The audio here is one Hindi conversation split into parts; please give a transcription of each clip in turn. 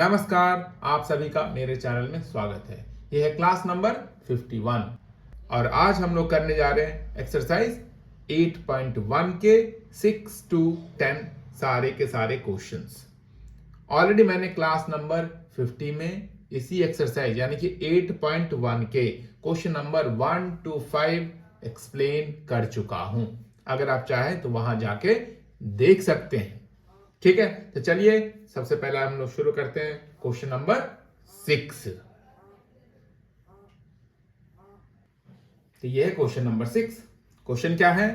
नमस्कार, आप सभी का मेरे चैनल में स्वागत है। यह है क्लास नंबर 51 और आज हम लोग करने जा रहे हैं एक्सरसाइज 8.1 के 6 to 10 सारे के सारे क्वेश्चंस। ऑलरेडी मैंने क्लास नंबर 50 में इसी एक्सरसाइज यानी कि 8.1 के क्वेश्चन नंबर 1 to 5 एक्सप्लेन कर चुका हूं। अगर आप चाहें तो वहां जाके देख सकते हैं। ठीक है, तो चलिए सबसे पहले हम लोग शुरू करते हैं क्वेश्चन नंबर 6। तो ये है क्वेश्चन नंबर 6। क्वेश्चन क्या है?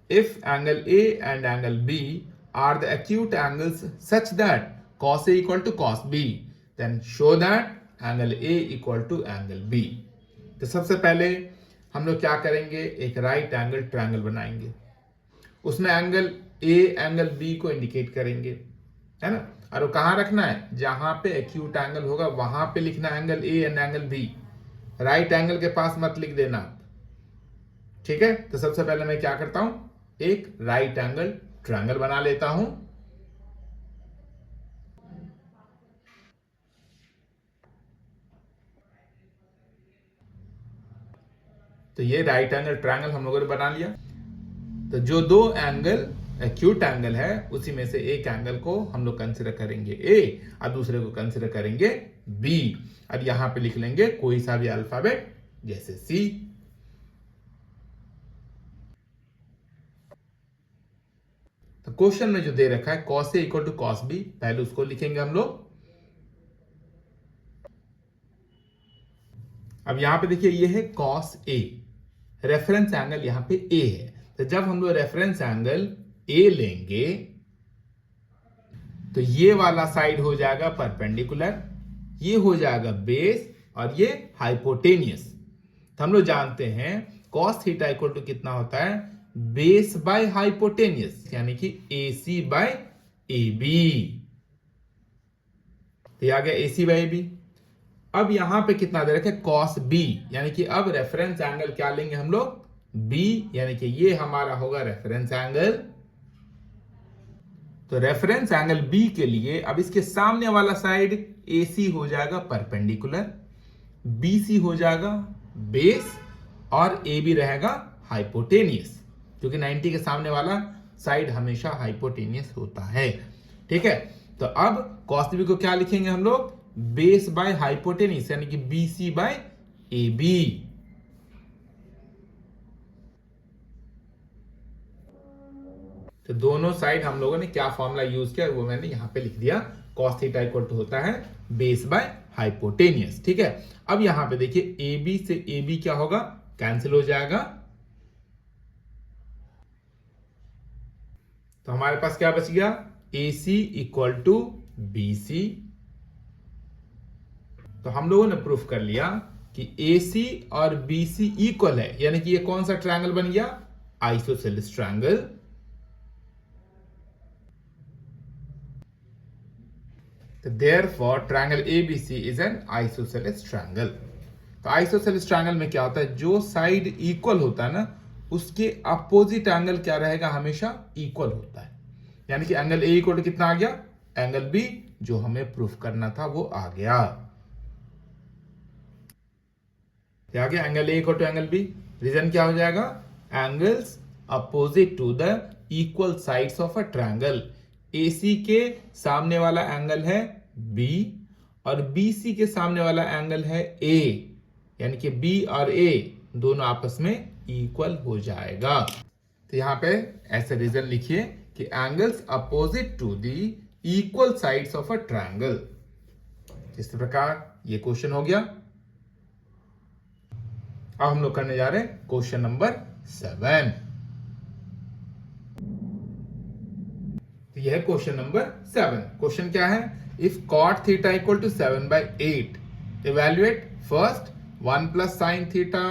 If angle A and angle B are the acute angles such that cos A equal to cos B, then show that angle A equal to angle B। तो सबसे पहले हम लोग क्या करेंगे, एक राइट एंगल ट्रायंगल बनाएंगे। उसमें एंगल ए एंगल बी को इंडिकेट करेंगे, है ना। और वो कहां रखना है? जहां पे एक्यूट एंगल होगा वहां पे लिखना angle A and angle B. Right angle के पास मत लिख देना, ठीक है। तो सबसे पहले मैं क्या करता हूं, एक राइट एंगल ट्रायंगल बना लेता हूं। तो ये राइट एंगल ट्रायंगल हम लोगों ने बना लिया। तो जो दो एंगल एक्यूट एंगल है उसी में से एक एंगल को हम लोग कंसिडर करेंगे ए और दूसरे को कंसिडर करेंगे बी। और यहां पे लिख लेंगे कोई सा भी अल्फाबेट, जैसे सी। तो क्वेश्चन में जो दे रखा है cos A equal to cos B, पहले उसको लिखेंगे हम लोग। अब यहां पे देखिए ये है cos A, रेफरेंस एंगल यहां पे A है। तो जब हम लोग रेफरेंस एंगल A लेंगे तो ये वाला साइड हो जाएगा परपेंडिकुलर, ये हो जाएगा बेस और ये हाइपोटेनियस। तो हम लोग जानते हैं cos थीटा इक्वल टू कितना होता है, बेस बाय हाइपोटेनियस, यानी कि AC बाय AB। तो आ गया AC बाय AB। अब यहां पे कितना दे रखा है, cos B, यानी कि अब रेफरेंस एंगल क्या लेंगे हम लोग, B, यानी कि ये हमारा होगा रेफरेंस एंगल। तो रेफरेंस एंगल B के लिए अब इसके सामने वाला साइड AC हो जाएगा परपेंडिकुलर, BC हो जाएगा बेस और AB रहेगा हाइपोटेनियस, क्योंकि 90 के सामने वाला साइड हमेशा हाइपोटेनियस होता है। ठीक है, तो अब cos B को क्या लिखेंगे हम लोग, बेस बाय हाइपोटेनियस, यानी कि BC बाय AB। तो दोनों साइड हम लोगों ने क्या फॉर्मूला यूज किया वो मैंने यहां पे लिख दिया, cos थीटा इक्वल टू होता है बेस बाय हाइपोटेनियस। ठीक है, अब यहां पे देखिए AB से AB क्या होगा, कैंसिल हो जाएगा। तो हमारे पास क्या बच गया, AC इक्वल टू BC। तो हम लोगों ने प्रूफ कर लिया कि AC और BC इक्वल है, यानी कि ये कौन सा ट्रायंगल बन गया, आइसोसेलेस ट्रायंगल। तो therefore triangle ABC is an isosceles triangle. तो आइसोसेलेस ट्रायंगल में क्या होता है, जो साइड इक्वल होता है ना उसके अपोजिट एंगल क्या रहेगा, हमेशा इक्वल होता है। यानी कि एंगल A इक्वल टू कितना आ गया, एंगल B, जो हमें प्रूफ करना था वो आ गया। क्या आ गया, angle A equal to angle B। Reason क्या हो जाएगा, angles opposite to the equal sides of a triangle. AC के सामने वाला एंगल है B और BC के सामने वाला एंगल है A, यानी कि B और A दोनों आपस में इक्वल हो जाएगा। तो यहां पे ऐसे रीजन लिखिए कि angles opposite to the equal sides of a triangle. इस प्रकार ये क्वेश्चन हो गया। अब हम लोग करने जा रहे हैं क्वेश्चन नंबर 7। यह है क्वेश्चन नंबर 7। क्वेश्चन क्या है, if cot theta equal to 7/8, evaluate first 1 plus sine theta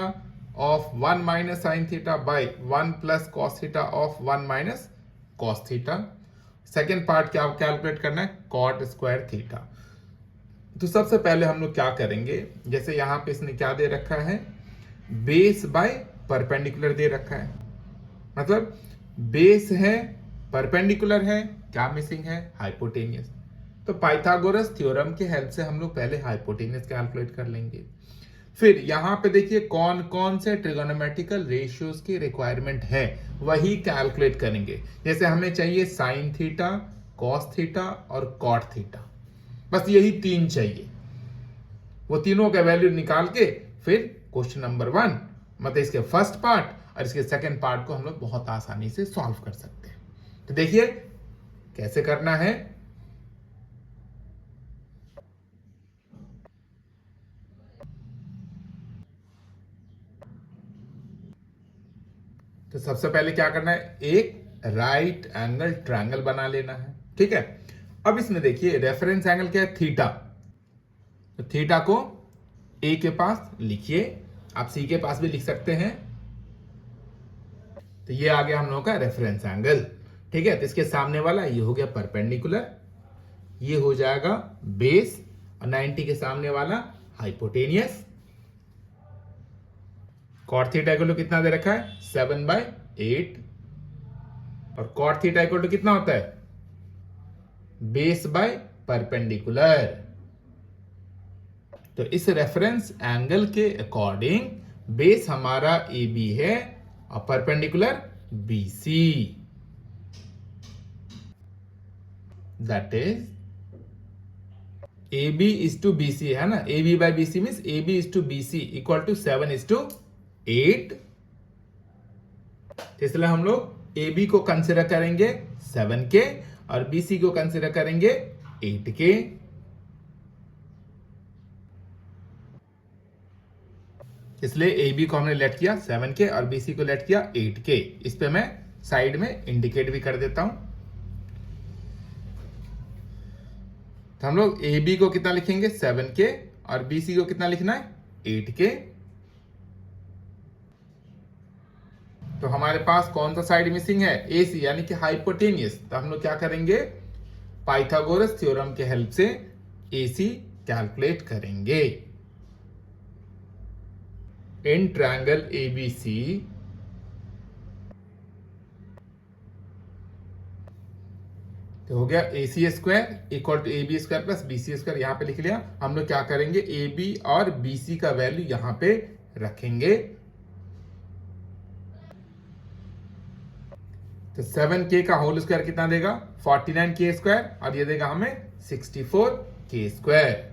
of 1 minus sine theta by 1 plus cos theta of 1 minus cos theta. Second part क्या कैलकुलेट करना है, cot स्क्वायर थीटा। तो सबसे पहले हम लोग क्या करेंगे, जैसे यहां पे इसने क्या दे रखा है, बेस बाय परपेंडिकुलर दे रखा है, मतलब बेस है परपेंडिकुलर है, क्या मिसिंग है, हाइपोटेनियस। तो पाइथागोरस थ्योरम के हेल्प से हम लोग पहले हाइपोटेन्यूज कैलकुलेट कर लेंगे। फिर यहां पे देखिए कौन कौन से ट्रिगोनोमेट्रिकल रेशियोज की रिक्वायरमेंट है वही कैलकुलेट करेंगे। जैसे हमें चाहिए साइन थीटा, कॉस थीटा और कॉट थीटा, बस यही तीन चाहिए। वो तीनों का वैल्यू निकाल के फिर क्वेश्चन नंबर 1 मतलब इसके फर्स्ट पार्ट और इसके सेकंड पार्ट को हम लोग बहुत आसानी से सॉल्व कर सकते हैं। तो देखिए कैसे करना है। तो सबसे पहले क्या करना है, एक राइट एंगल ट्रायंगल बना लेना है। ठीक है, अब इसमें देखिए रेफरेंस एंगल क्या है, थीटा। तो थीटा को ए के पास लिखिए, आप सी के पास भी लिख सकते हैं। तो ये आ गया हम लोगों का रेफरेंस एंगल। ठीक है, तो इसके सामने वाला ये हो गया परपेंडिकुलर, ये हो जाएगा बेस, और 90 के सामने वाला hypotenuse. Cot theta equal to कितना दे रखा है, 7/8, और कॉट थीटा इक्वल टू कितना होता है, बेस बाय परपेंडिकुलर। तो इस रेफरेंस एंगल के अकॉर्डिंग बेस हमारा ए बी है और perpendicular B C. That is A B is to B C है ना, A B by B C means A B is to B C equal to 7:8। इसलिए हम लोग ए बी को कंसिडर करेंगे 7 के और बी सी को कंसिडर करेंगे 8 के। इसलिए ए बी को हमने लेट किया 7 के और बी सी को लेट किया 8 के। इस पे मैं साइड में इंडिकेट भी कर देता हूं। तो हम लोग ए बी को कितना लिखेंगे, 7 के, और बी सी को कितना लिखना है, 8 के। तो हमारे पास कौन सा साइड मिसिंग है, ए सी यानी कि हाइपोटेनियस। तो हम लोग क्या करेंगे, पाइथागोरस थ्योरम के हेल्प से ए सी कैलकुलेट करेंगे। इन ट्रायंगल एबीसी तो हो गया A C square equal to A B square plus B C square, यहां पे लिख लिया। हम लोग क्या करेंगे, ए बी और बी सी का वैल्यू यहां पे रखेंगे। तो 7k का होल स्क्वायर कितना देगा, 49k स्क्वायर, और ये देगा हमें 64k स्क्वायर।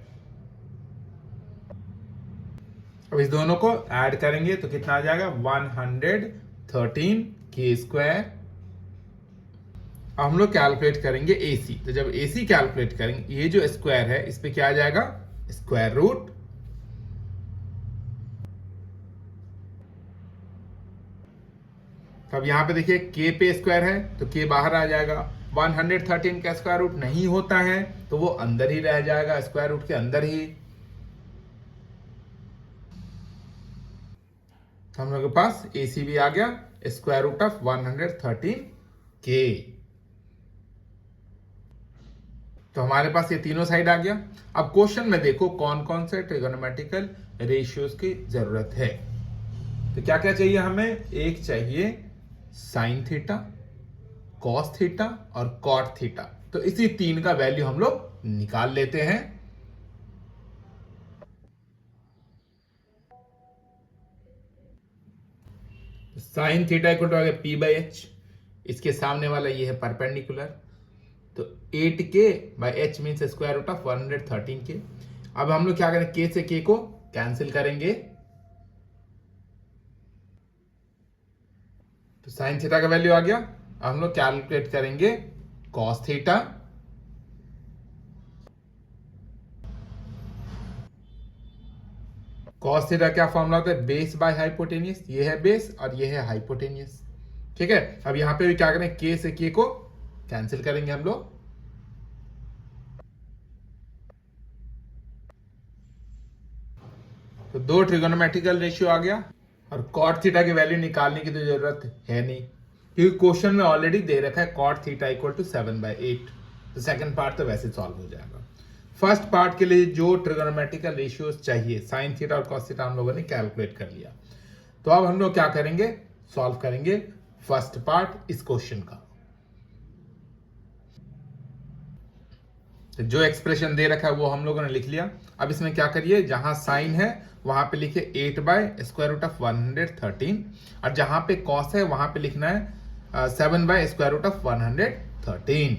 अब इस दोनों को ऐड करेंगे तो कितना आ जाएगा, 113k स्क्वायर। अब हम लोग कैलकुलेट करेंगे AC। तो जब AC कैलकुलेट करेंगे, ये जो स्क्वायर है इस पे क्या आ जाएगा, स्क्वायर रूट। तो अब यहां पे देखिए k पे स्क्वायर है तो k बाहर आ जाएगा। 113 का स्क्वायर रूट नहीं होता है तो वो अंदर ही रह जाएगा, स्क्वायर रूट के अंदर ही। तो हम लोग के पास AC भी आ गया, स्क्वायर रूट ऑफ 113k। तो हमारे पास ये तीनों साइड आ गया। अब क्वेश्चन में देखो कौन कौन से ट्रिगोनोमेट्रिकल रेशियोज की जरूरत है। तो क्या क्या चाहिए हमें, एक चाहिए साइन थीटा, कॉस थीटा और कॉट थीटा। तो इसी तीन का वैल्यू हम लोग निकाल लेते हैं। साइन थीटा इक्वल टू आ गया P/H, इसके सामने वाला ये है परपेंडिकुलर। तो 8k by H means square root of 113k। अब हम लोग क्या करें, k से k को कैंसिल करेंगे। तो साइन थीटा का वैल्यू आ गया। अब हम लोग कैलकुलेट करेंगे कॉस थीटा। कॉस थीटा क्या फॉर्मूला होता है, बेस बाय हाइपोटेनियस। ये है बेस और ये है हाइपोटेनियस। ठीक है, अब यहां पे भी क्या करें, k से k को कैंसिल करेंगे हम लोग। तो दो ट्रिगोनोमेट्रिकल रेशियो आ गया, और कॉट थीटा की वैल्यू निकालने की तो जरूरत है नहीं क्योंकि क्वेश्चन में ऑलरेडी दे रखा है कॉट थीटा इक्वल टू 7/8। तो सेकंड पार्ट तो वैसे सॉल्व हो जाएगा। फर्स्ट पार्ट के लिए जो ट्रिगोनोमेट्रिकल रेशियोज चाहिए, साइन थीटा और कॉस थीटा हम लोगों ने कैलकुलेट कर लिया। तो अब हम लोग क्या करेंगे, सॉल्व करेंगे फर्स्ट पार्ट इस क्वेश्चन का। जो एक्सप्रेशन दे रखा है वो हम लोगों ने लिख लिया। अब इसमें क्या करिए, जहां साइन है वहां पे लिखिए 8/√113 और जहां पे कॉस है वहां पे लिखना है 7/√113।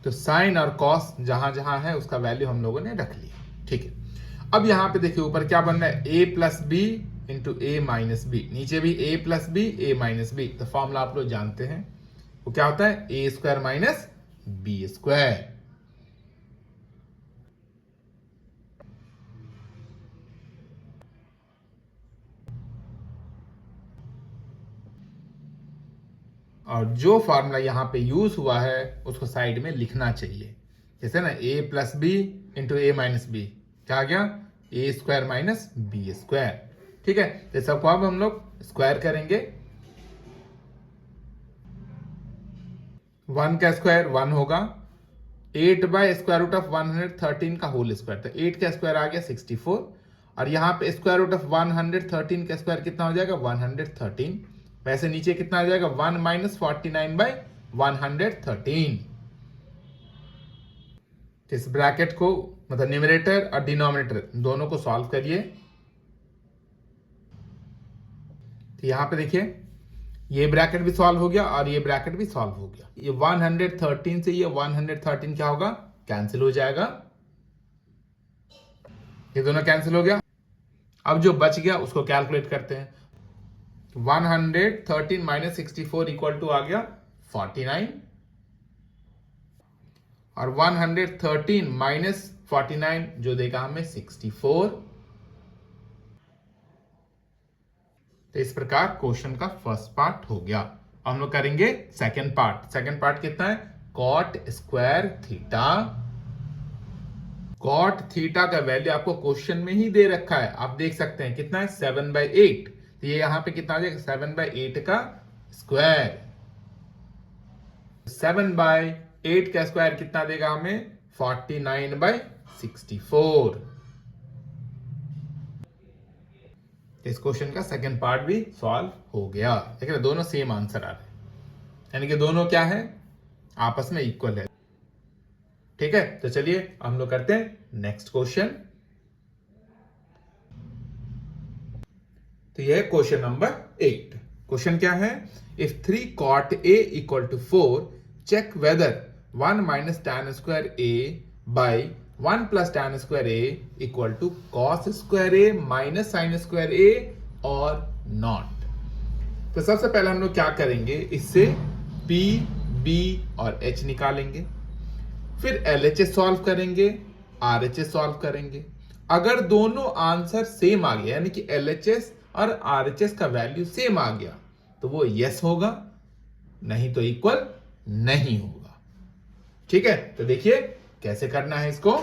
तो साइन और कॉस जहां जहां है उसका वैल्यू हम लोगों ने रख लिया। ठीक है, अब यहां पे देखिए ऊपर क्या बन रहा है, a plus B into A minus B, नीचे भी a plus B A minus B. तो फॉर्मूला आप लोग जानते हैं, वो क्या होता है, A square minus B square. और जो फॉर्मूला यहाँ पे यूज हुआ है उसको साइड में लिखना चाहिए। जैसे ना a plus B into A minus B, क्या आ गया, A square minus B square. ठीक है, तो सबको अब हम लोग स्क्वायर करेंगे। 1 का स्क्वायर 1 होगा, 8/√113 का होल स्क्वायर, तो 8 का स्क्वायर आ गया 64 और यहाँ पे √113 का स्क्वायर कितना हो जाएगा, 113। वैसे नीचे कितना आ जाएगा, 1 माइनस 49/113। इस ब्रैकेट को मतलब न्यूमरेटर और डिनोमिनेटर दोनों को सॉल्व करिए। तो यहां पे देखिए ये ब्रैकेट भी सॉल्व हो गया और ये ब्रैकेट भी सॉल्व हो गया। ये 113 से ये 113 क्या होगा, कैंसिल हो जाएगा, ये दोनों कैंसिल हो गया। अब जो बच गया उसको कैलकुलेट करते हैं। 113 माइनस 64 इक्वल टू आ गया 49 और 113 माइनस 49 जो देगा हमें 64। तो इस प्रकार क्वेश्चन का फर्स्ट पार्ट हो गया। हम लोग करेंगे सेकंड पार्ट। सेकंड पार्ट कितना है, cot square theta. Cot theta का वैल्यू आपको क्वेश्चन में ही दे रखा है, आप देख सकते हैं कितना है, 7/8। तो ये यहां पे कितना आ जाएगा, 7/8 का स्क्वायर। 7/8 का स्क्वायर कितना देगा हमें, 49/64। इस क्वेश्चन का सेकंड पार्ट भी सॉल्व हो गया। देखिए दोनों सेम आंसर आ रहे हैं, यानी कि दोनों क्या है, आपस में इक्वल है। ठीक है, तो चलिए हम लोग करते हैं नेक्स्ट क्वेश्चन। तो यह क्वेश्चन नंबर 8। क्वेश्चन क्या है, if 3 cot a equal to 4 check whether 1 minus tan square a by 1 plus tan square a equal to cos square a minus sin square a और नॉट। तो सबसे पहले हम लोग क्या करेंगे, इससे p b और h निकालेंगे, फिर LHS सॉल्व करेंगे, RHS सॉल्व करेंगे। अगर दोनों आंसर सेम आ गया, यानी कि LHS और RHS का वैल्यू सेम आ गया, तो वो यस होगा, नहीं तो इक्वल नहीं होगा। ठीक है, तो देखिए कैसे करना है इसको।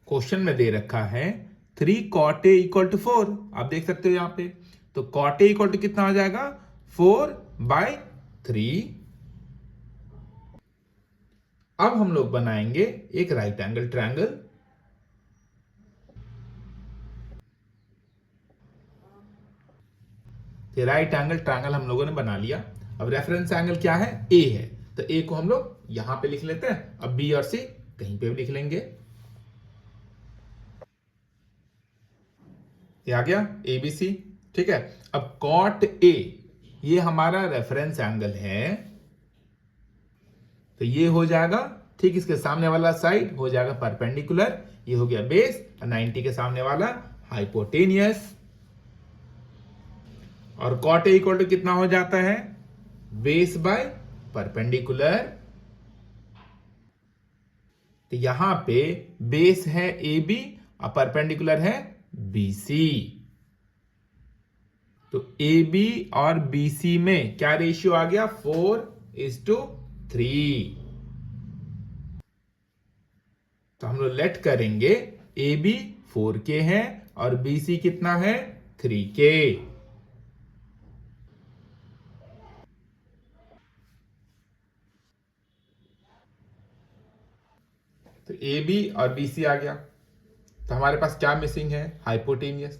क्वेश्चन में दे रखा है 3 cot a इक्वल टू 4, आप देख सकते हो यहां पे। तो cot a इक्वल टू कितना आ जाएगा, 4/3। अब हम लोग बनाएंगे एक right angle triangle. Right angle triangle हम लोगों ने बना लिया। अब रेफरेंस एंगल क्या है, ए है, तो ए को हम लोग यहां पे लिख लेते हैं। अब बी और सी कहीं पे भी लिख लेंगे। ये आ गया ए बी सी। ठीक है, अब कॉट ए ये हमारा रेफरेंस एंगल है, तो ये हो जाएगा ठीक इसके सामने वाला साइड हो जाएगा परपेंडिकुलर, ये हो गया बेस, और 90 के सामने वाला हाइपोटेनियस। और कॉट ए इक्वल टू कितना हो जाता है, बेस बाय परपेंडिकुलर। तो यहां पे बेस है ए बी और परपेंडिकुलर है बी सी। तो ए बी और बी सी में क्या रेशियो आ गया, 4:3। तो हम लोग लेट करेंगे, ए बी 4K है और बी सी कितना है, 3K। तो ए बी और बी सी आ गया। तो हमारे पास क्या मिसिंग है, हाइपोटेनियस।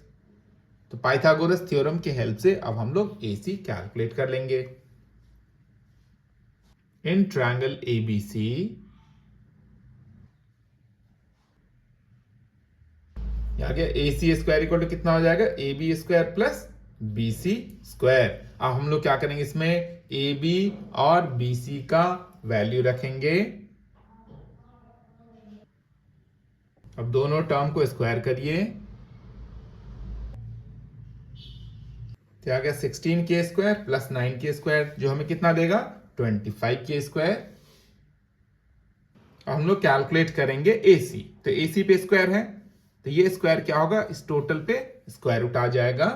तो पाइथागोरस थ्योरम के हेल्प से अब हम लोग AC कैलकुलेट कर लेंगे। इन ट्रायंगल ABC आ गया AC स्क्वायर इक्वल टू कितना हो जाएगा, AB square plus BC square. अब हम लोग क्या करेंगे, इसमें AB और BC का वैल्यू रखेंगे। अब दोनों टर्म को स्क्वायर करिए, तो आ गया 16k square plus 9k square, जो हमें कितना देगा 25k स्क्वायर। अब हम लोग कैलकुलेट करेंगे AC, तो AC पे स्क्वायर है तो ये स्क्वायर क्या होगा, इस टोटल पे स्क्वायर रूट आ जाएगा।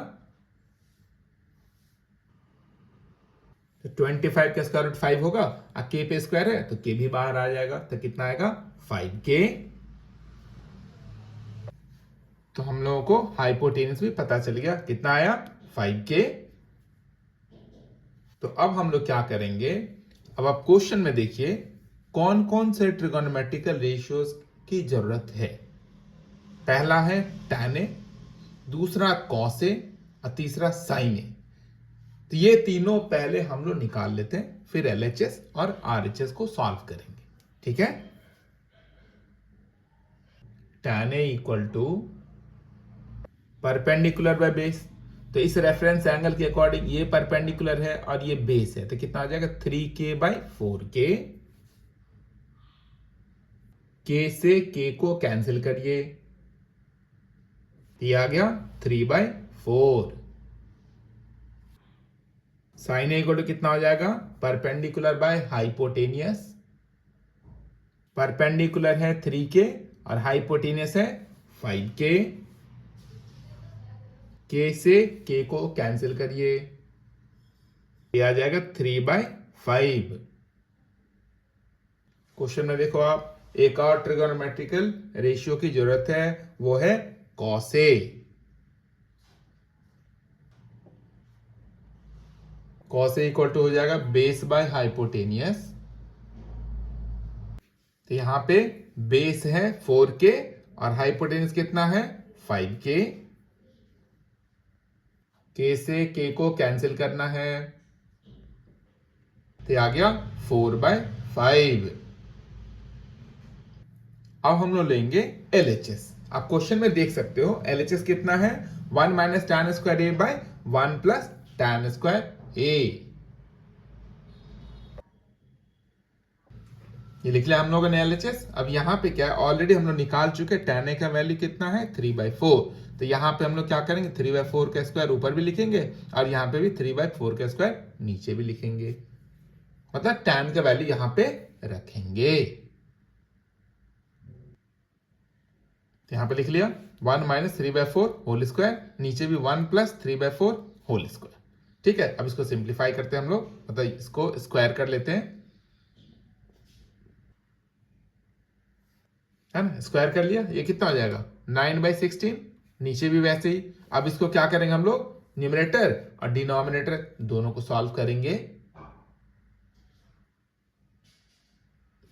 तो 25 का स्क्वायर रूट 5 होगा, और k पे स्क्वायर है तो k भी बाहर आ जाएगा, तो कितना आएगा 5k। तो हम लोगों को हाइपोटेनस भी पता चल गया, कितना आया 5k। तो अब हम लोग क्या करेंगे, अब आप क्वेश्चन में देखिए कौन कौन से ट्रिगोनोमेट्रिकल रेशियोज की जरूरत है। पहला है tan A, दूसरा cos A और तीसरा sin A। तो ये तीनों पहले हम लोग निकाल लेते हैं, फिर LHS और RHS को सॉल्व करेंगे, ठीक है। tan A equal to perpendicular by base, तो इस रेफरेंस एंगल के अकॉर्डिंग ये परपेंडिकुलर है और ये बेस है, तो कितना आ जाएगा 3k बाई 4k। k से k को कैंसिल करिए, ये आ गया 3/4। साइन ए इक्वल टू कितना हो जाएगा, परपेंडिकुलर बाय हाइपोटेनियस। परपेंडिकुलर है 3k और हाइपोटेनियस है 5k। k से k को कैंसिल करिए, ये आ जाएगा 3/5। क्वेश्चन में देखो आप, एक और ट्रिगोनोमेट्रिकल रेशियो की जरूरत है, वो है cos A। cos A equal to हो जाएगा बेस बाय हाइपोटेनियस, तो यहां पे बेस है 4k और हाइपोटेनियस कितना है 5k। k से k को कैंसिल करना है, तो आ गया 4/5। अब हम लोग लेंगे LHS। आप क्वेश्चन में देख सकते हो LHS कितना है, 1 minus tan square A by 1 plus tan square A। ये लिख लिया हम लोगों ने LHS। अब यहाँ पे क्या है, ऑलरेडी हम लोग निकाल चुके हैं, tan A का वैल्यू कितना है 3/4। तो यहाँ पे हम लोग क्या करेंगे, 3/4 का स्क्वायर ऊपर भी लिखेंगे और यहाँ पे भी 3/4 का स्क्वायर नीचे भी लिखेंगे, मतलब tan का वैल्यू यहाँ पे रखेंगे। तो यहाँ पे लिख लिया 1 माइनस 3/4 होल स्क्वायर, नीचे भी 1 प्लस 3/4 होल स्क्वायर, ठीक है। अब इसको सिंप्लीफाई करते हैं हम लोग, मतलब इसको स्क्वायर कर लेते हैं, है ना। स्क्वायर कर लिया, ये कितना हो जाएगा 9/16, नीचे भी वैसे ही। अब इसको क्या करेंगे हम लोग, न्यूमरेटर और डिनोमिनेटर दोनों को सॉल्व करेंगे।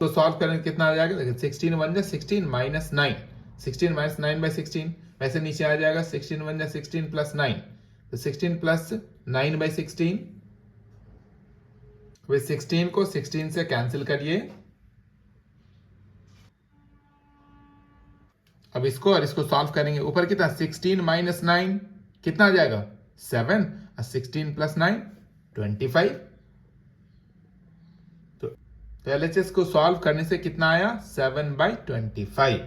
तो सॉल्व करेंगे कितना आ जाएगा, देखिए 16 1 जा 16 माइनस 9, 16 माइनस 9/16, वैसे नीचे आ जाएगा 16 1 जा 16 प्लस 9, तो 16 प्लस 9/16। 16 को 16 से कैंसिल करिए, अब इसको और इसको सॉल्व करेंगे। ऊपर कितना 16 माइनस 9 कितना आ जाएगा 7, और 16 प्लस 9 25। तो LHS को सॉल्व करने से कितना आया 7/25।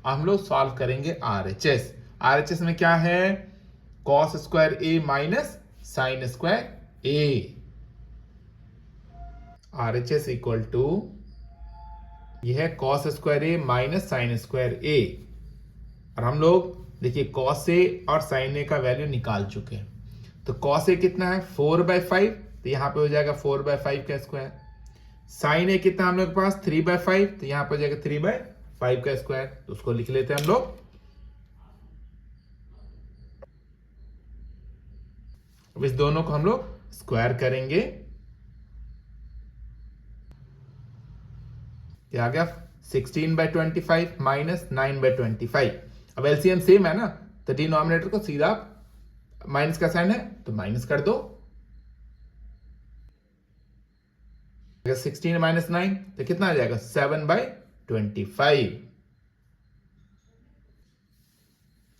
हम लोग सॉल्व करेंगे RHS। RHS में क्या है, cos square A minus sine square A। RHS equal to यह है cos square A minus sine square A। और हम लोग देखिए cos A और sin A का वैल्यू निकाल चुके हैं, तो cos A कितना है 4/5, तो यहां पे हो जाएगा 4/5 का स्क्वायर। sin A कितना हम लोग के पास 3/5, तो यहां पर हो जाएगा 3/5 का स्क्वायर, तो उसको लिख लेते हैं हम लोग। अब इस दोनों को हम लोग स्क्वायर करेंगे, क्या आ गया 16/25 माइनस 9/25। अब एलसीएम सेम है ना, तो डिनोमिनेटर को सीधा माइनस का साइन है तो माइनस कर दो। 16 माइनस 9 तो कितना आ जाएगा 7/25।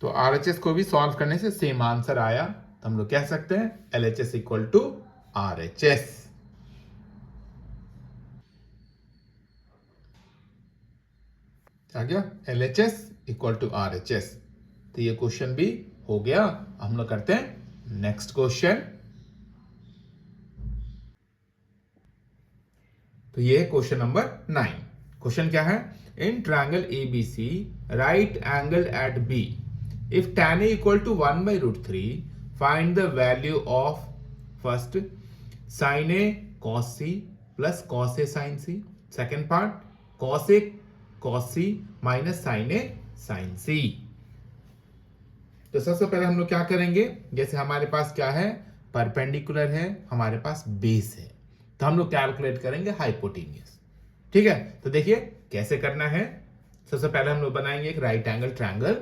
तो RHS को भी सॉल्व करने से सेम आंसर आया, तो हम लोग कह सकते हैं LHS इक्वल टू RHS। आ गया LHS इक्वल टू RHS। तो ये क्वेश्चन भी हो गया। हम लोग करते हैं नेक्स्ट क्वेश्चन। तो ये है क्वेश्चन नंबर 9। क्वेश्चन क्या है, in triangle ABC right angle at B if tan A equal to 1/√3 find the value of first sin A cos C plus cos A sin C। Second part cos A cos C minus sin A sin C। तो सबसे पहले हम लोग क्या करेंगे, जैसे हमारे पास क्या है, परपेंडिकुलर है, हमारे पास बेस है, तो हम लोग कैलकुलेट करेंगे हाइपोटेनियस। ठीक है, तो देखिए कैसे करना है। सबसे पहले हम लोग बनाएंगे एक राइट एंगल ट्रायंगल।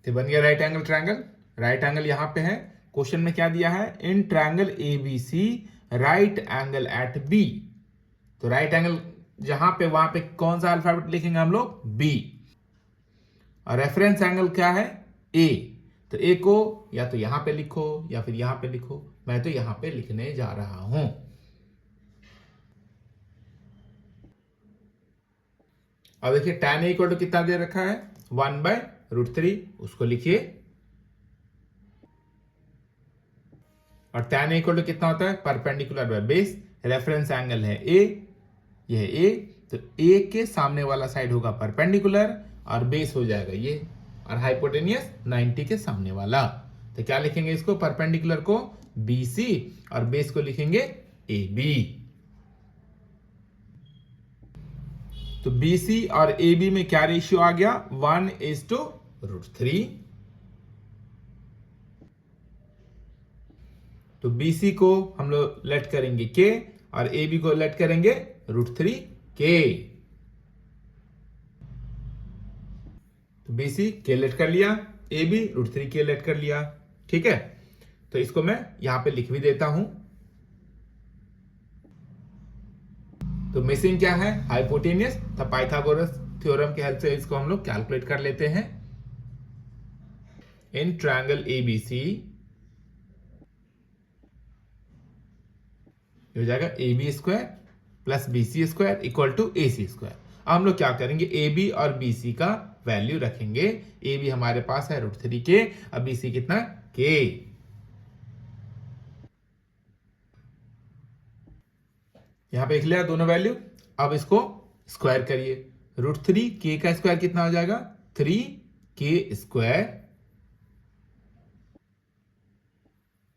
तो बन गया right angle triangle. Right angle यहां पे है। क्वेश्चन में क्या दिया है, in triangle ABC right angle at B। तो राइट एंगल जहां पे, वहां पे कौन सा अल्फाबेट लिखेंगे हम लोग, B। और रेफरेंस एंगल क्या है, A। तो A को या तो यहां पे लिखो या फिर यहां पे लिखो, मैं तो यहां पे लिखने जा रहा हूं। अब देखिए tan A इक्वल टू कितना दे रखा है, 1/√3, उसको लिखिए। और tan A इक्वल टू कितना होता है, perpendicular by base. Reference angle है A, यह है A, तो A के सामने वाला साइड होगा परपेंडिकुलर और बेस हो जाएगा ये, और हाइपोटेनियस 90 के सामने वाला। तो क्या लिखेंगे इसको, परपेंडिकुलर को BC और बेस को लिखेंगे AB। तो BC और AB में क्या रेशियो आ गया, 1:√3। तो BC को हम लोग लेट करेंगे K और AB को लेट करेंगे √3K। तो BC K लेट कर लिया, AB √3K लेट कर लिया। ठीक है, तो इसको मैं यहां पे लिख भी देता हूं। तो मिसिंग क्या है, हाइपोटेनियस। तो पाइथागोरस थ्योरम की हेल्प से इसको हम लोग कैलकुलेट कर लेते हैं। इन ट्रायंगल ABC हो जाएगा AB² plus BC² equal to AC²। अब हम लोग क्या करेंगे, AB और BC का वैल्यू रखेंगे। AB हमारे पास है √3K, अब BC कितना, K। यहां पे लिख लिया दोनों वैल्यू। अब इसको स्क्वायर करिए। √3K का स्क्वायर कितना हो जाएगा, 3K²।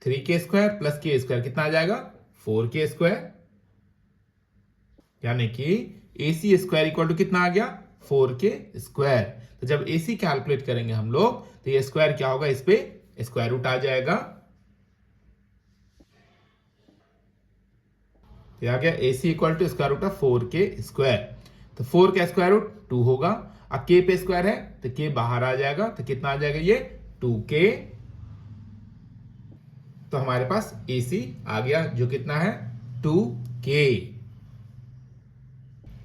3K² प्लस K² कितना आ जाएगा, 4K²। यानी कि AC² इक्वल टू कितना आ गया, 4K²। तो जब AC कैलकुलेट करेंगे हम लोग, तो ये स्क्वायर क्या होगा, इस पे स्क्वायर रूट आ जाएगा। तो आ गया AC equal to square root of 4K²। तो 4 का स्क्वायर रूट 2 होगा। अब K पे स्क्वायर है तो K बाहर आ जाएगा, तो कितना आ जाएगा ये 2K। तो हमारे पास AC आ गया जो कितना है 2K।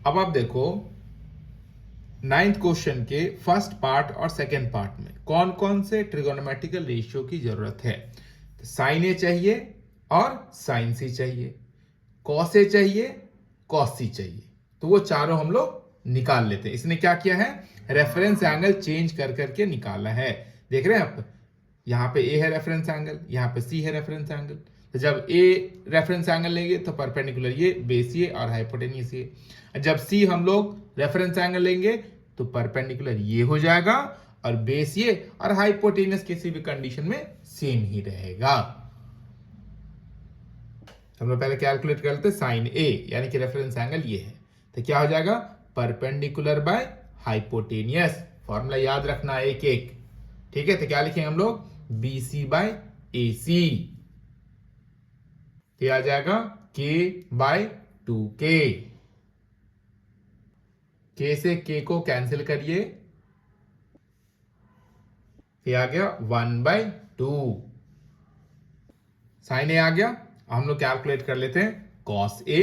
अब आप देखो 9th क्वेश्चन के फर्स्ट पार्ट और सेकेंड पार्ट में कौन कौन से ट्रिगोनोमेट्रिकल रेशियो की जरूरत है। तो साइन ए चाहिए और साइन सी चाहिए, कॉस ए चाहिए, कॉस सी चाहिए। तो वो चारों हम लोग निकाल लेते हैं। इसने क्या किया है, रेफरेंस एंगल चेंज कर करके निकाला है। देख रहे हैं आप, यहाँ पे ए है रेफरेंस एंगल, यहाँ पे सी है रेफरेंस एंगल। तो जब ए रेफरेंस एंगल लेंगे तो परपेंडिकुलर ये, बेस ये और हाइपोटेनियस ये। जब सी हम लोग रेफरेंस एंगल लेंगे तो परपेंडिकुलर ये हो जाएगा और बेस ये, और हाइपोटेनियस किसी भी कंडीशन में सेम ही रहेगा। हम लोग पहले कैलकुलेट करते हैं साइन ए, यानी कि रेफरेंस एंगल ये है, तो क्या हो जाएगा, परपेंडिकुलर बाय हाइपोटेनियस। फॉर्मूला याद रखना एक एक। ठीक है, तो क्या लिखेंगे हम लोग, BC बाय AC। तो आ जाएगा K बाय 2K। K से K को कैंसिल करिए, ये आ गया 1/2। साइन ए आ गया। हम लोग कैलकुलेट कर लेते हैं कॉस ए।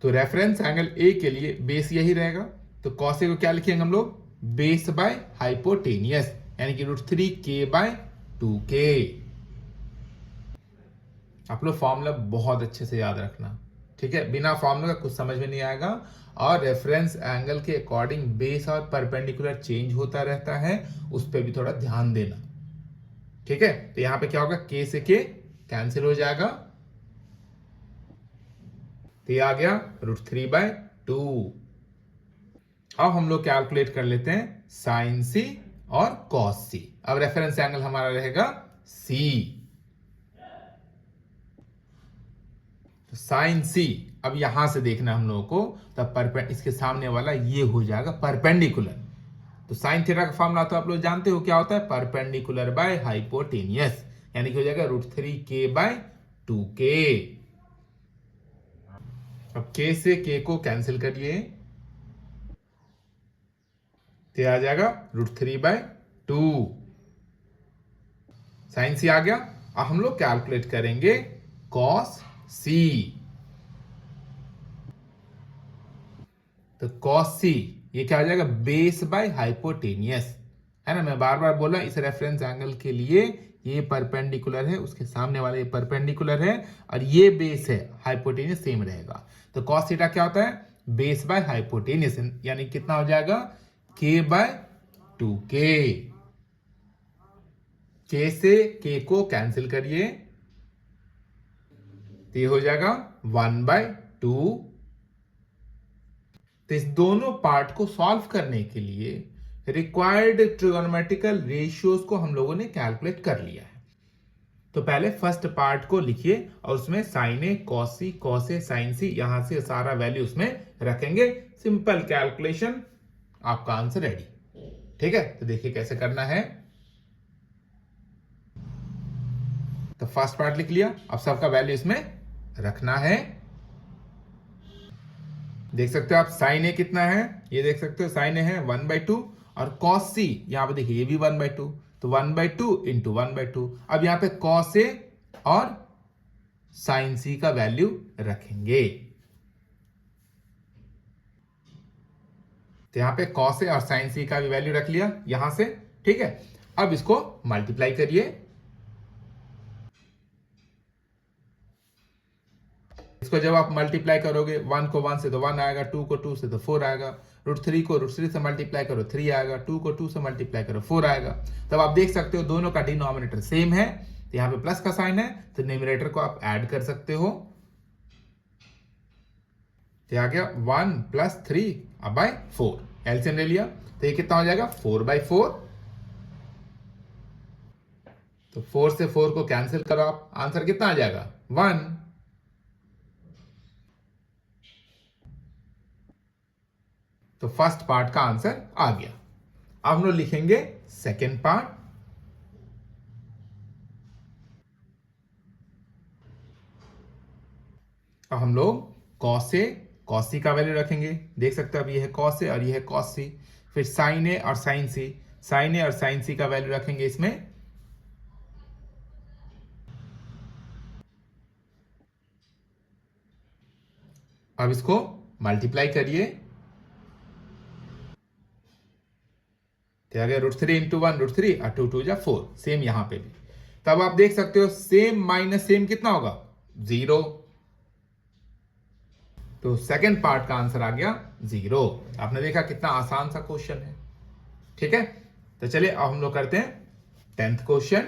तो रेफरेंस एंगल ए के लिए बेस यही रहेगा, तो कॉस ए को क्या लिखेंगे हम लोग, बेस बाय हाइपोटेनियस, यानी कि √3k/2k। आप लोग फॉर्मूला बहुत अच्छे से याद रखना, ठीक है, बिना फॉर्मूला का कुछ समझ में नहीं आएगा। और रेफरेंस एंगल के अकॉर्डिंग बेस और परपेंडिकुलर चेंज होता रहता है, उस पर भी थोड़ा ध्यान देना, ठीक है। तो यहां पे क्या होगा, k से k कैंसिल हो जाएगा, तो ये आ गया √3/2। अब हम लोग कैलकुलेट कर लेते हैं साइन सी और कॉस सी। अब रेफरेंस एंगल हमारा रहेगा c, तो साइन सी, अब यहां से देखना हम लोगों को, तब इसके सामने वाला ये हो जाएगा परपेंडिकुलर। तो साइन थीटा का फॉर्मूला तो आप लोग जानते हो क्या होता है, परपेंडिकुलर बाय हाइपोटेनियस, यानी कि हो जाएगा √3k/2k। अब k से k को कैंसिल करिए, तो आ जाएगा √3/2। साइन सी आ गया। अब हम लोग कैलकुलेट करेंगे कॉस सी। तो कॉस सी ये क्या हो जाएगा, बेस बाय हाइपोटेनियस, है ना। मैं बार बार बोला इस रेफरेंस एंगल के लिए ये परपेंडिकुलर है, उसके सामने वाला ये परपेंडिकुलर है, और ये बेस है, हाइपोटेनियस सेम रहेगा। तो कॉस थीटा क्या होता है, बेस बाय हाइपोटेनियस, यानी कितना हो जाएगा, k/2k। k से k को कैंसिल करिए, तो ये हो जाएगा 1/2। तो इस दोनों पार्ट को सॉल्व करने के लिए रिक्वायर्ड ट्रिगोनोमेट्रिकल रेशियोज को हम लोगों ने कैलकुलेट कर लिया है। तो पहले फर्स्ट पार्ट को लिखिए और उसमें sign A cos A sign सी, यहां से सारा वैल्यू उसमें रखेंगे। सिंपल कैलकुलेशन, आपका आंसर रेडी, ठीक है। तो देखिए कैसे करना है। तो फर्स्ट पार्ट लिख लिया, अब सबका वैल्यू इसमें रखना है। देख सकते हो आप साइन ए कितना है, ये देख सकते हो साइन ए है 1/2, और कॉस सी यहां पे देखिए ये भी 1/2, तो 1/2 इंटू 1/2। अब यहां पे कॉस ए और साइन सी का वैल्यू रखेंगे, तो यहां पे कॉस ए और साइन सी का भी वैल्यू रख लिया यहां से, ठीक है। अब इसको मल्टीप्लाई करिए, इसको जब आप मल्टीप्लाई करोगे 1 को 1 से तो 1 आएगा, 2 को 2 से तो 4 आएगा, √3 को √3 से मल्टीप्लाई करो 3 आएगा, 2 को 2 से मल्टीप्लाई करो 4 आएगा। तब आप देख सकते हो दोनों का डिनोमिनेटर सेम है, तो यहाँ पे प्लस का साइन है, तो न्यूमरेटर को आप ऐड कर सकते हो। तो आ गया 1 + 3/4, एलसीएम ले लिया, तो ये कितना हो जाएगा 4/4। तो 4 से 4 को कैंसिल करो आप, आंसर कितना आ जाएगा 1। तो फर्स्ट पार्ट का आंसर आ गया। अब हम लोग लिखेंगे सेकेंड पार्ट। अब हम लोग कॉस ए कॉस सी का वैल्यू रखेंगे, देख सकते हो अब ये है कॉस ए और ये है कॉस सी। फिर साइन ए और साइन सी, साइन ए और साइन सी का वैल्यू रखेंगे इसमें। अब इसको मल्टीप्लाई करिए, तो आ गया √3 इंटू 1 √3 और 2 2 जा 4, सेम यहां पे भी। तब आप देख सकते हो सेम माइनस सेम कितना होगा 0, तो सेकंड पार्ट का आंसर आ गया 0। आपने देखा कितना आसान सा क्वेश्चन है, ठीक है। तो चलिए अब हम लोग करते हैं 10th क्वेश्चन।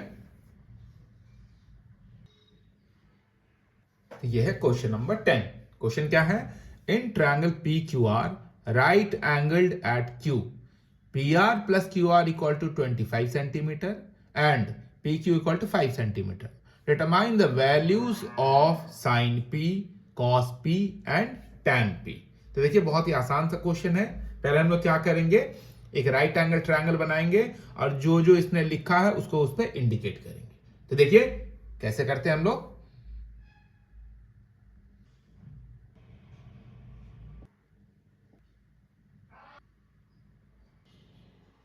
यह है क्वेश्चन नंबर 10। क्वेश्चन क्या है, in triangle PQR right angled at Q, PR + QR = 25 centimeter and PQ = 5 centimeter. Determine the values of sin P, cos P and tan P. तो देखिए बहुत ही आसान सा क्वेश्चन है। पहले हम लोग क्या करेंगे, एक राइट एंगल ट्रायंगल बनाएंगे और जो जो इसने लिखा है उसको उस पर इंडिकेट करेंगे। तो देखिए कैसे करते हैं हम लोग।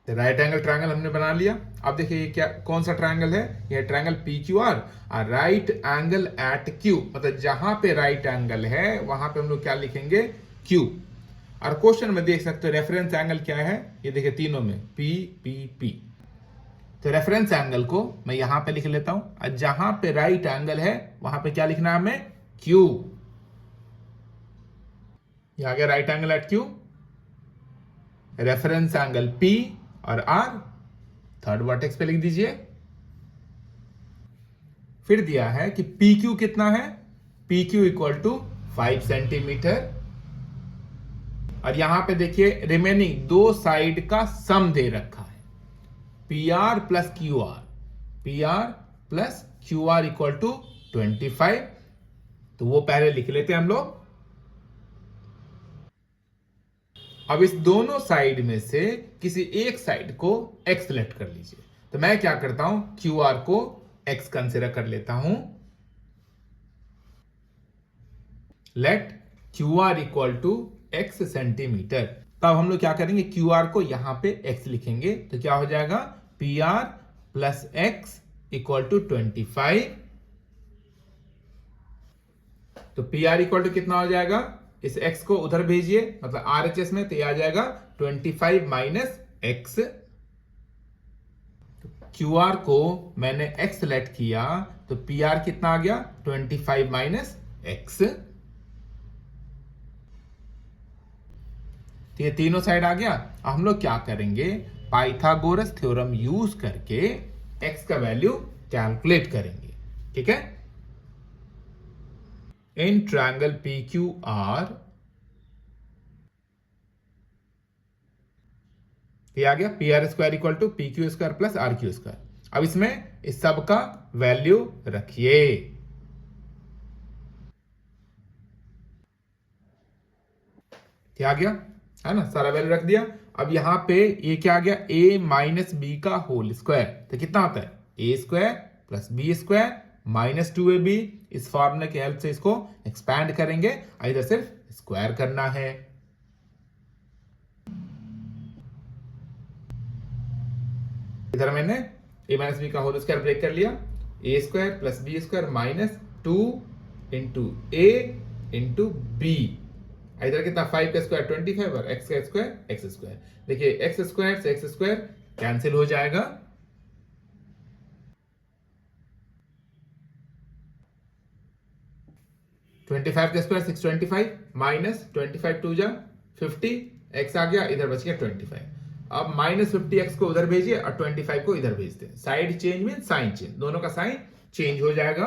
तो राइट एंगल ट्रायंगल हमने बना लिया। अब देखिए ये क्या कौन सा ट्रायंगल है, ये ट्रायंगल पी क्यू आर और राइट एंगल एट क्यू, मतलब जहां पे राइट एंगल है वहां पे हम लोग क्या लिखेंगे, क्यू। और क्वेश्चन में देख सकते हो रेफरेंस एंगल क्या है, ये देखिए तीनों में पी पी पी। तो रेफरेंस एंगल को मैं यहां पे लिख लेता हूं, और जहां पे राइट एंगल है वहां पे क्या लिखना है हमें, क्यू। ये आ गया right angle at Q, reference angle P और आर, थर्ड वर्टेक्स पे लिख दीजिए। फिर दिया है कि पी क्यू कितना है, P Q equal to 5 centimetre, और यहां पे देखिए रिमेनिंग दो साइड का सम दे रखा है, P R plus Q R, P R plus Q R equal to 25। तो वो पहले लिख लेते हैं हम लोग। अब इस दोनों साइड में से किसी एक साइड को x सेलेक्ट कर लीजिए। तो मैं क्या करता हूं, क्यू आर को x कंसीडर कर लेता हूं। Let Q R equal to x centimetre. तब हम लोग क्या करेंगे, क्यू आर को यहां पे x लिखेंगे, तो क्या हो जाएगा, P R plus X equal to 25। तो पी आर इक्वल टू कितना हो जाएगा, इस x को उधर भेजिए, मतलब RHS में, तो ये आ जाएगा 25 माइनस एक्स। क्यू आर को मैंने x सेलेक्ट किया, तो पी आर कितना आ गया, 25 माइनस एक्स। तो ये तीनों साइड आ गया। अब हम लोग क्या करेंगे, पाइथागोरस थ्योरम यूज करके x का वैल्यू कैलकुलेट करेंगे, ठीक है। In triangle P Q R, ये आ गया P R square equal to P Q square plus R Q square. अब इसमें इस सब का वैल्यू रखिए। क्या आ गया, है ना, सारा वैल्यू रख दिया। अब यहां पे ये क्या आ गया, a माइनस बी का होल स्क्वायर, तो कितना आता है, A square plus B square minus 2ab। इस फॉर्मूले की हेल्प से इसको एक्सपैंड करेंगे, इधर सिर्फ स्क्वायर करना है। इधर मैंने a माइनस बी का होल स्क्वायर ब्रेक कर लिया, A square plus B square minus 2 into A into B. इधर कितना, 5 का स्क्वायर 25 और x का स्क्वायर x स्क्वायर। देखिए x स्क्वायर से x स्क्वायर कैंसिल हो जाएगा, ट्वेंटी फाइव का स्क्वायर 625 माइनस 25 टू जा 50, x आ गया, इधर बच गया 25। अब माइनस 50x को उधर भेजिए और 25 को इधर भेजते हैं। साइड चेंज में साइन चेंज, दोनों का साइन चेंज हो जाएगा।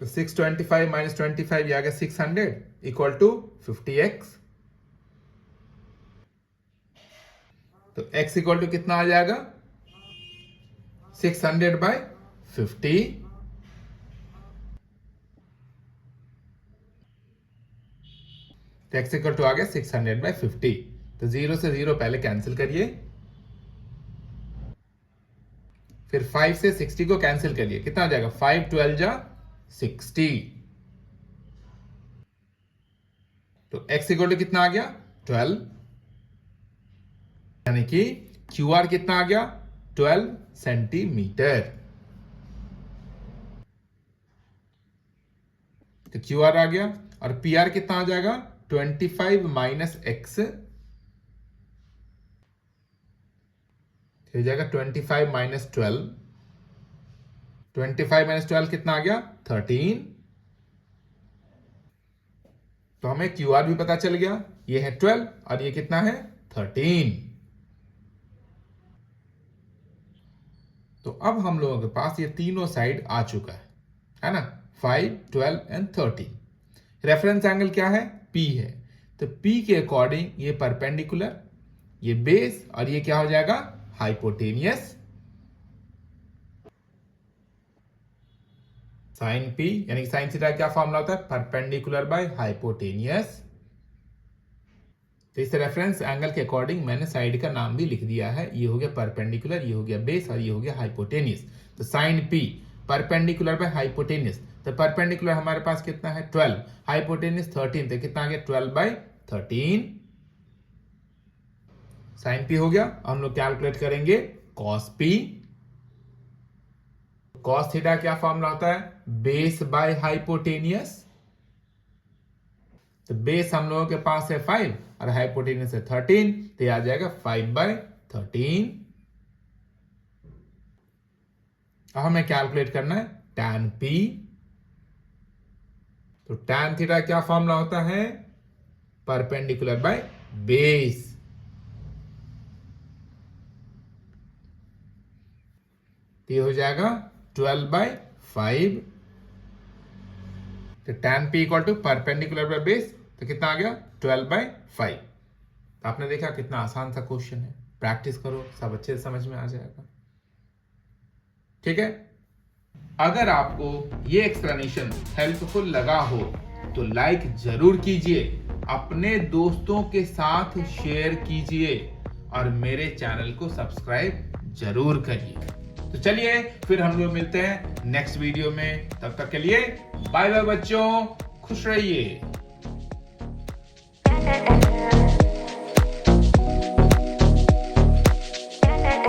तो 625 माइनस 25 ये आ गया 600 इक्वल टू 50x। तो x इक्वल टू कितना आ जाएगा, 600 बाय 50। तो x इक्वल टू आ गया 600 बाय 50। तो 0 से 0 पहले कैंसिल करिए, फिर 5 से 60 को कैंसिल करिए, कितना आ जाएगा, 5 12 जा 60। तो x इक्वल टू कितना आ गया, 12, यानी कि क्यू आर कितना आ गया, 12 सेंटीमीटर। तो क्यू आर आ गया, और पी आर कितना आ जाएगा, 25 माइनस एक्स, हो जाएगा 25 माइनस 12। 25 माइनस 12 कितना आ गया, 13। तो हमें क्यू आर भी पता चल गया, ये है 12 और ये कितना है, 13। तो अब हम लोगों के पास ये तीनों साइड आ चुका है ना, 5 12 एंड 13। रेफरेंस एंगल क्या है, P है, तो P के अकॉर्डिंग ये परपेंडिकुलर, ये बेस, और ये क्या हो जाएगा, हाइपोटेनियस। साइन P यानी कि साइन थीटा क्या फॉर्मूला होता है, परपेंडिकुलर बाय हाइपोटेनियस। तो इस रेफरेंस एंगल के अकॉर्डिंग मैंने साइड का नाम भी लिख दिया है, ये हो गया परपेंडिकुलर, ये हो गया बेस और ये हो गया हाइपोटेनियस। तो sine P perpendicular by hypotenuse, तो परपेंडिकुलर हमारे पास कितना है, 12, हाइपोटेनियस 13, तो कितना आ गया, 12 बाय 13। साइन पी हो गया। हम लोग कैलकुलेट करेंगे कॉस पी। कॉस थीटा क्या फॉर्मूला होता है? Base bye hypotenuse. तो बेस हम लोगों के पास है 5 और हाइपोटेनियस है 13, तो ये आ जाएगा 5/13। अब हमें कैलकुलेट करना है tan p। तो tan थीटा क्या फॉर्मूला होता है? Perpendicular by base. तो ये हो जाएगा 12/5। तो tan p इक्वल टू परपेंडिकुलर बाय बेस, तो कितना आ गया? 12/5। तो आपने देखा कितना आसान सा क्वेश्चन है। प्रैक्टिस करो, सब अच्छे से समझ में आ जाएगा। ठीक है। अगर आपको ये एक्सप्लेनेशन हेल्पफुल लगा हो तो लाइक जरूर कीजिए, अपने दोस्तों के साथ शेयर कीजिए और मेरे चैनल को सब्सक्राइब जरूर करिए। तो चलिए फिर हम लोग मिलते हैं नेक्स्ट वीडियो में। तब तक के लिए बाय बाय बच्चों, खुश रहिए।